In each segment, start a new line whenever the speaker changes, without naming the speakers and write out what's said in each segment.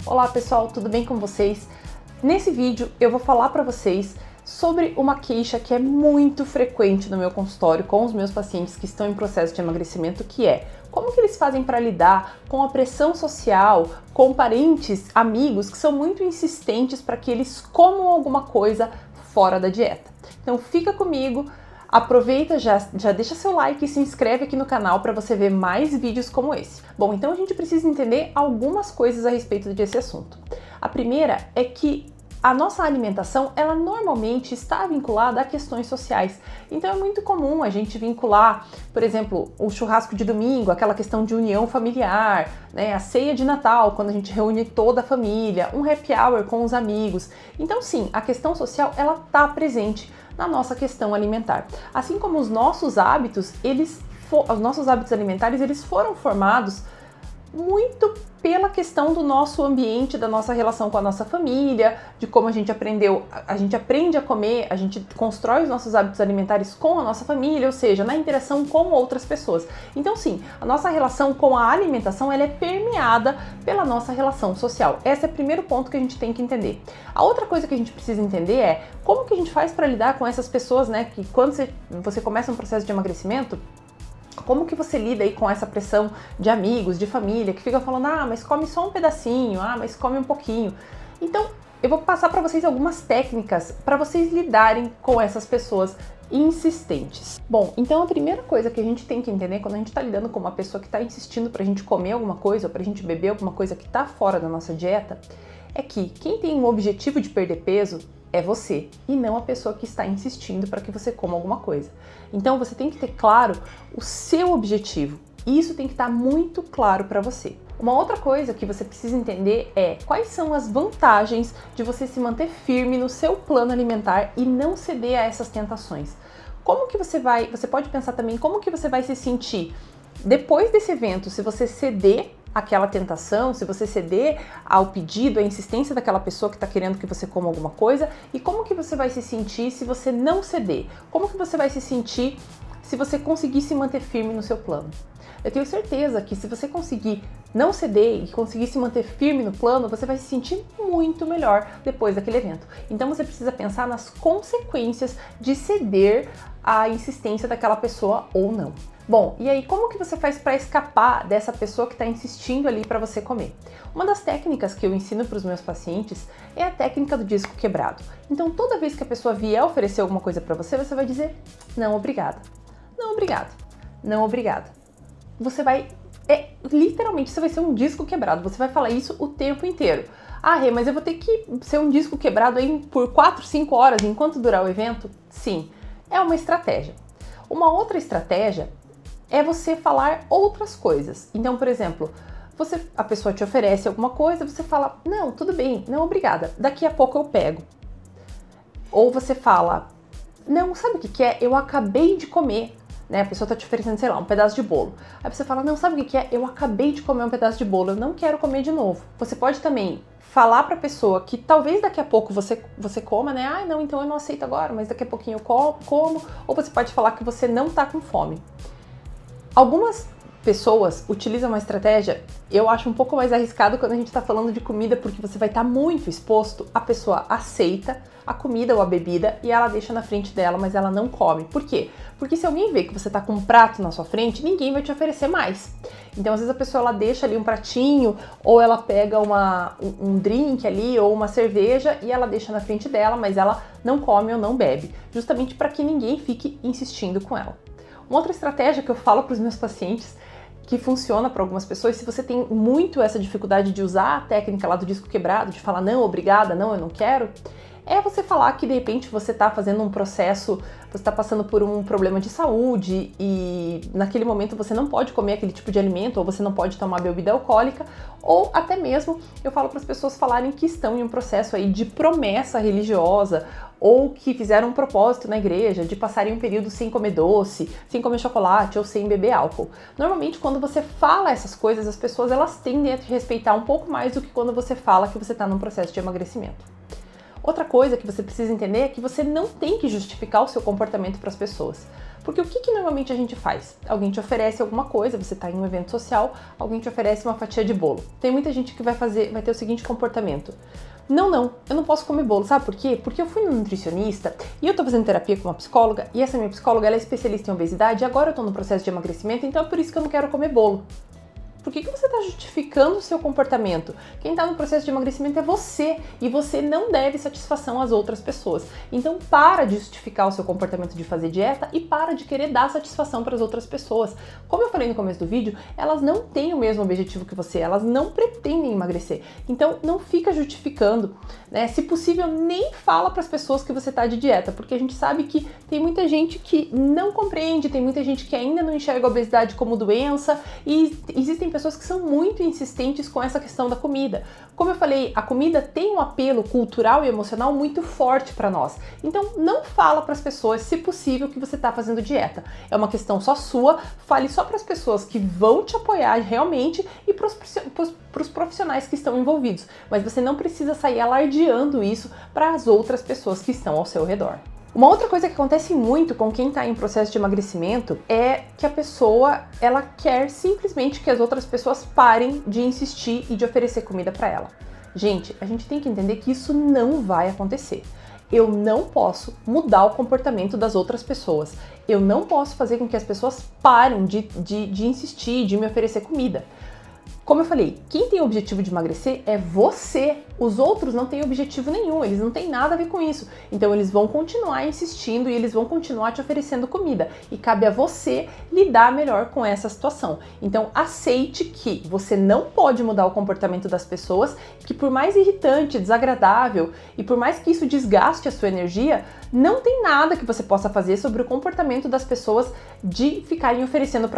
Olá pessoal, tudo bem com vocês? Nesse vídeo eu vou falar para vocês sobre uma queixa que é muito frequente no meu consultório com os meus pacientes que estão em processo de emagrecimento, que é como que eles fazem para lidar com a pressão social, com parentes, amigos que são muito insistentes para que eles comam alguma coisa fora da dieta. Então fica comigo. Aproveita, já deixa seu like e se inscreve aqui no canal para você ver mais vídeos como esse. Bom, então a gente precisa entender algumas coisas a respeito desse assunto. A primeira é que a nossa alimentação, ela normalmente está vinculada a questões sociais. Então é muito comum a gente vincular, por exemplo, o churrasco de domingo, aquela questão de união familiar, né? A ceia de Natal, quando a gente reúne toda a família, um happy hour com os amigos. Então sim, a questão social, ela está presente na nossa questão alimentar. Assim como os nossos hábitos, alimentares, eles foram formados muito pela questão do nosso ambiente, da nossa relação com a nossa família, de como a gente aprende a comer, a gente constrói os nossos hábitos alimentares com a nossa família, ou seja, na interação com outras pessoas. Então sim, a nossa relação com a alimentação, ela é permeada pela nossa relação social. Esse é o primeiro ponto que a gente tem que entender. A outra coisa que a gente precisa entender é como que a gente faz para lidar com essas pessoas, né, que quando você começa um processo de emagrecimento, como que você lida aí com essa pressão de amigos, de família, que ficam falando, mas come só um pedacinho, mas come um pouquinho. Então, eu vou passar para vocês algumas técnicas para vocês lidarem com essas pessoas insistentes. Bom, então a primeira coisa que a gente tem que entender quando a gente está lidando com uma pessoa que está insistindo para a gente comer alguma coisa ou para a gente beber alguma coisa que está fora da nossa dieta, é que quem tem um objetivo de perder peso é você e não a pessoa que está insistindo para que você coma alguma coisa. Então você tem que ter claro o seu objetivo e isso tem que estar muito claro para você. Uma outra coisa que você precisa entender é quais são as vantagens de você se manter firme no seu plano alimentar e não ceder a essas tentações. Você pode pensar também como que você vai se sentir depois desse evento, se você ceder aquela tentação, se você ceder ao pedido, à insistência daquela pessoa que está querendo que você coma alguma coisa, e como que você vai se sentir se você não ceder? Como que você vai se sentir se você conseguir se manter firme no seu plano? Eu tenho certeza que se você conseguir não ceder e conseguir se manter firme no plano, você vai se sentir muito melhor depois daquele evento. Então você precisa pensar nas consequências de ceder à insistência daquela pessoa ou não. Bom, e aí como que você faz para escapar dessa pessoa que está insistindo ali para você comer? Uma das técnicas que eu ensino para os meus pacientes é a técnica do disco quebrado. Então toda vez que a pessoa vier oferecer alguma coisa para você, você vai dizer não, obrigada, não, obrigada, não, obrigada. Você vai, literalmente, você vai ser um disco quebrado, você vai falar isso o tempo inteiro. Rê, mas eu vou ter que ser um disco quebrado aí por 4, 5 horas enquanto durar o evento? Sim, é uma estratégia. Uma outra estratégia é você falar outras coisas. Então, por exemplo, a pessoa te oferece alguma coisa, você fala, não, tudo bem, não, obrigada, daqui a pouco eu pego. Ou você fala, não, sabe o que é? Eu acabei de comer, né? A pessoa tá te oferecendo, sei lá, um pedaço de bolo. Aí você fala, não, sabe o que é? Eu acabei de comer um pedaço de bolo, eu não quero comer de novo. Você pode também falar pra pessoa que talvez daqui a pouco você coma, né? Não, então eu não aceito agora, mas daqui a pouquinho eu como. Ou você pode falar que você não tá com fome. Algumas pessoas utilizam uma estratégia, eu acho um pouco mais arriscado quando a gente está falando de comida, porque você vai estar muito exposto, a pessoa aceita a comida ou a bebida e ela deixa na frente dela, mas ela não come. Por quê? Porque se alguém vê que você está com um prato na sua frente, ninguém vai te oferecer mais. Então, às vezes a pessoa ela deixa ali um pratinho, ou ela pega um drink ali, ou uma cerveja, e ela deixa na frente dela, mas ela não come ou não bebe, justamente para que ninguém fique insistindo com ela. Uma outra estratégia que eu falo para os meus pacientes, que funciona para algumas pessoas, se você tem muito essa dificuldade de usar a técnica lá do disco quebrado, de falar não, obrigada, não, eu não quero, é você falar que de repente você está fazendo um processo, você está passando por um problema de saúde e naquele momento você não pode comer aquele tipo de alimento, ou você não pode tomar bebida alcoólica, ou até mesmo eu falo para as pessoas falarem que estão em um processo aí de promessa religiosa, ou que fizeram um propósito na igreja de passarem um período sem comer doce, sem comer chocolate ou sem beber álcool. Normalmente quando você fala essas coisas, as pessoas elas tendem a te respeitar um pouco mais do que quando você fala que você está num processo de emagrecimento. Outra coisa que você precisa entender é que você não tem que justificar o seu comportamento para as pessoas. Porque o que normalmente a gente faz? Alguém te oferece alguma coisa, você está em um evento social, alguém te oferece uma fatia de bolo. Tem muita gente que vai ter o seguinte comportamento. Não, eu não posso comer bolo, sabe por quê? Porque eu fui no nutricionista e eu tô fazendo terapia com uma psicóloga e essa minha psicóloga ela é especialista em obesidade e agora eu tô no processo de emagrecimento, então é por isso que eu não quero comer bolo. Por que você está justificando o seu comportamento? Quem está no processo de emagrecimento é você e você não deve satisfação às outras pessoas. Então para de justificar o seu comportamento de fazer dieta e para de querer dar satisfação para as outras pessoas. Como eu falei no começo do vídeo, elas não têm o mesmo objetivo que você, elas não pretendem emagrecer. Então não fica justificando, né? Se possível, nem fala para as pessoas que você está de dieta, porque a gente sabe que tem muita gente que não compreende, tem muita gente que ainda não enxerga a obesidade como doença e existem pessoas que são muito insistentes com essa questão da comida. Como eu falei, a comida tem um apelo cultural e emocional muito forte para nós. Então não fala para as pessoas, se possível, que você está fazendo dieta. É uma questão só sua, fale só para as pessoas que vão te apoiar realmente e para os profissionais que estão envolvidos. Mas você não precisa sair alardeando isso para as outras pessoas que estão ao seu redor. Uma outra coisa que acontece muito com quem está em processo de emagrecimento é que a pessoa, ela quer simplesmente que as outras pessoas parem de insistir e de oferecer comida para ela. Gente, a gente tem que entender que isso não vai acontecer. Eu não posso mudar o comportamento das outras pessoas. Eu não posso fazer com que as pessoas parem de insistir, de me oferecer comida. Como eu falei, quem tem o objetivo de emagrecer é você. Os outros não têm objetivo nenhum, eles não têm nada a ver com isso. Então eles vão continuar insistindo e eles vão continuar te oferecendo comida. E cabe a você lidar melhor com essa situação. Então aceite que você não pode mudar o comportamento das pessoas, que por mais irritante, desagradável e por mais que isso desgaste a sua energia, não tem nada que você possa fazer sobre o comportamento das pessoas de ficarem oferecendo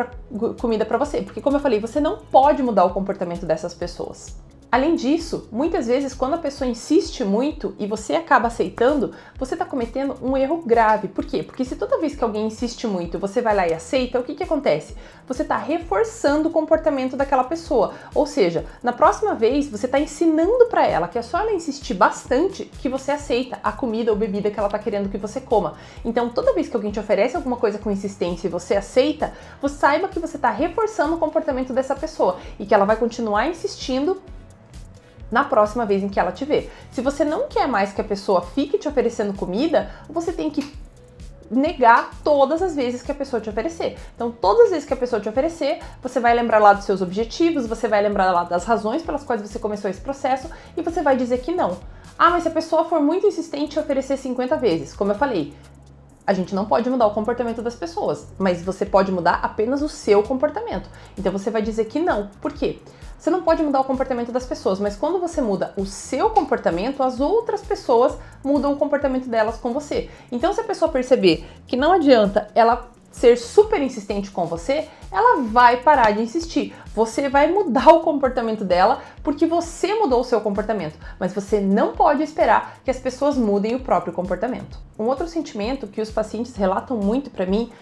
comida para você. Porque como eu falei, você não pode mudar o comportamento dessas pessoas. Além disso, muitas vezes quando a pessoa insiste muito e você acaba aceitando, você está cometendo um erro grave. Por quê? Porque se toda vez que alguém insiste muito, você vai lá e aceita, o que acontece? Você está reforçando o comportamento daquela pessoa. Ou seja, na próxima vez você está ensinando para ela que é só ela insistir bastante que você aceita a comida ou bebida que ela está querendo que você coma. Então toda vez que alguém te oferece alguma coisa com insistência e você aceita, você saiba que você está reforçando o comportamento dessa pessoa e que ela vai continuar insistindo na próxima vez em que ela te vê. Se você não quer mais que a pessoa fique te oferecendo comida, você tem que negar todas as vezes que a pessoa te oferecer. Então, todas as vezes que a pessoa te oferecer, você vai lembrar lá dos seus objetivos, você vai lembrar lá das razões pelas quais você começou esse processo e você vai dizer que não. Ah, mas se a pessoa for muito insistente e oferecer 50 vezes, como eu falei, a gente não pode mudar o comportamento das pessoas, mas você pode mudar apenas o seu comportamento. Então você vai dizer que não. Por quê? Você não pode mudar o comportamento das pessoas, mas quando você muda o seu comportamento, as outras pessoas mudam o comportamento delas com você. Então se a pessoa perceber que não adianta ela ser super insistente com você, ela vai parar de insistir. Você vai mudar o comportamento dela porque você mudou o seu comportamento, mas você não pode esperar que as pessoas mudem o próprio comportamento. Um outro sentimento que os pacientes relatam muito para mim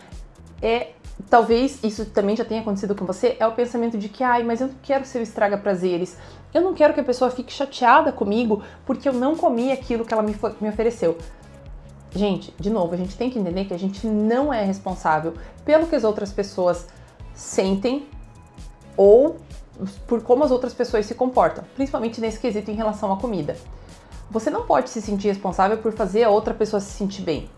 é, talvez isso também já tenha acontecido com você, é o pensamento de que, mas eu não quero ser o estraga-prazeres, eu não quero que a pessoa fique chateada comigo porque eu não comi aquilo que ela me ofereceu. Gente, de novo, a gente tem que entender que a gente não é responsável pelo que as outras pessoas sentem ou por como as outras pessoas se comportam, principalmente nesse quesito em relação à comida. Você não pode se sentir responsável por fazer a outra pessoa se sentir bem.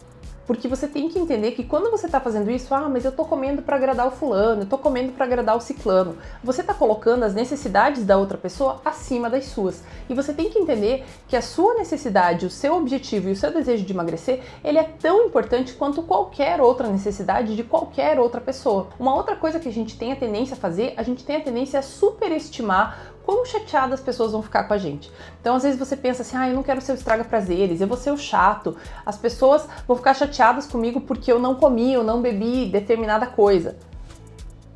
Porque você tem que entender que quando você está fazendo isso, mas eu tô comendo para agradar o fulano, eu tô comendo para agradar o ciclano. Você está colocando as necessidades da outra pessoa acima das suas. E você tem que entender que a sua necessidade, o seu objetivo e o seu desejo de emagrecer, ele é tão importante quanto qualquer outra necessidade de qualquer outra pessoa. Uma outra coisa que a gente tem a tendência a fazer, a gente tem a tendência a superestimar quão chateadas as pessoas vão ficar com a gente. Então, às vezes você pensa assim, eu não quero ser o estraga-prazeres, eu vou ser o chato, as pessoas vão ficar chateadas comigo porque eu não comi ou não bebi determinada coisa.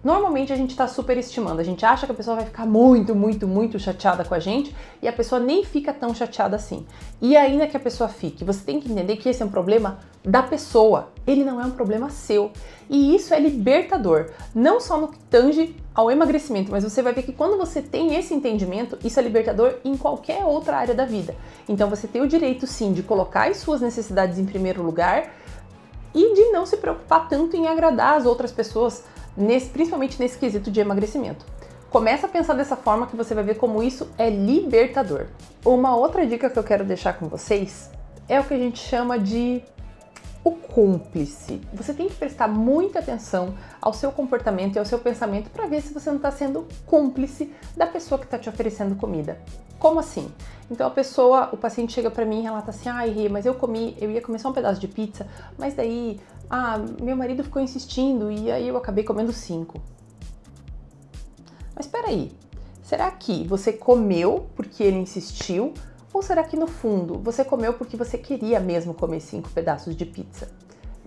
Normalmente a gente está superestimando, a gente acha que a pessoa vai ficar muito, muito, muito chateada com a gente e a pessoa nem fica tão chateada assim. E ainda que a pessoa fique, você tem que entender que esse é um problema da pessoa, ele não é um problema seu. E isso é libertador, não só no que tange ao emagrecimento, mas você vai ver que quando você tem esse entendimento, isso é libertador em qualquer outra área da vida. Então você tem o direito sim de colocar as suas necessidades em primeiro lugar e de não se preocupar tanto em agradar as outras pessoas, principalmente nesse quesito de emagrecimento. Começa a pensar dessa forma que você vai ver como isso é libertador. Uma outra dica que eu quero deixar com vocês é o que a gente chama de o cúmplice. Você tem que prestar muita atenção ao seu comportamento e ao seu pensamento para ver se você não está sendo cúmplice da pessoa que está te oferecendo comida. Como assim? Então o paciente chega para mim e relata assim: ai, Rê, mas eu ia comer só um pedaço de pizza, mas daí, meu marido ficou insistindo e aí eu acabei comendo 5. Mas espera aí, será que você comeu porque ele insistiu? Ou será que no fundo você comeu porque você queria mesmo comer 5 pedaços de pizza?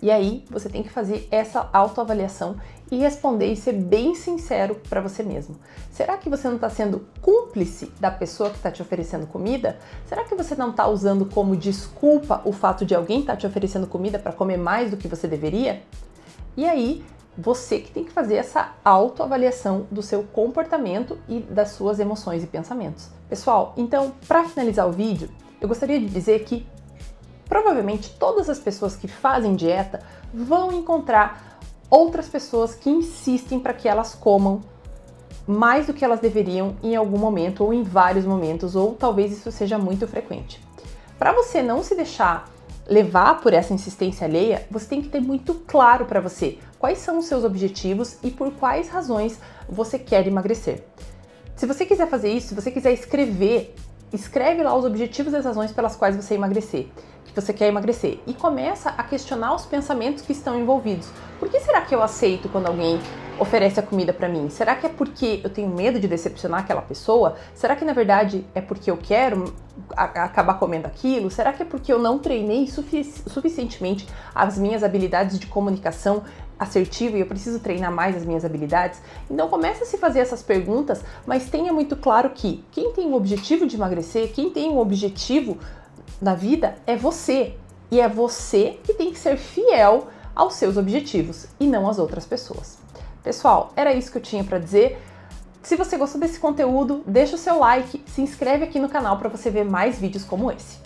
E aí você tem que fazer essa autoavaliação e responder e ser bem sincero para você mesmo. Será que você não está sendo cúmplice da pessoa que está te oferecendo comida? Será que você não está usando como desculpa o fato de alguém estar te oferecendo comida para comer mais do que você deveria? E aí você que tem que fazer essa autoavaliação do seu comportamento e das suas emoções e pensamentos. Pessoal, então, para finalizar o vídeo, eu gostaria de dizer que provavelmente todas as pessoas que fazem dieta vão encontrar outras pessoas que insistem para que elas comam mais do que elas deveriam em algum momento ou em vários momentos, ou talvez isso seja muito frequente. Para você não se deixar levar por essa insistência alheia, você tem que ter muito claro para você quais são os seus objetivos e por quais razões você quer emagrecer. Se você quiser fazer isso, se você quiser escreve lá os objetivos e as razões pelas quais você quer emagrecer e começa a questionar os pensamentos que estão envolvidos. Por que será que eu aceito quando alguém oferece a comida para mim? Será que é porque eu tenho medo de decepcionar aquela pessoa? Será que na verdade é porque eu quero acabar comendo aquilo? Será que é porque eu não treinei suficientemente as minhas habilidades de comunicação assertiva e eu preciso treinar mais as minhas habilidades? Então comece a se fazer essas perguntas, mas tenha muito claro que quem tem o objetivo de emagrecer, quem tem um objetivo na vida é você. E é você que tem que ser fiel aos seus objetivos e não às outras pessoas. Pessoal, era isso que eu tinha para dizer. Se você gostou desse conteúdo, deixa o seu like, se inscreve aqui no canal para você ver mais vídeos como esse.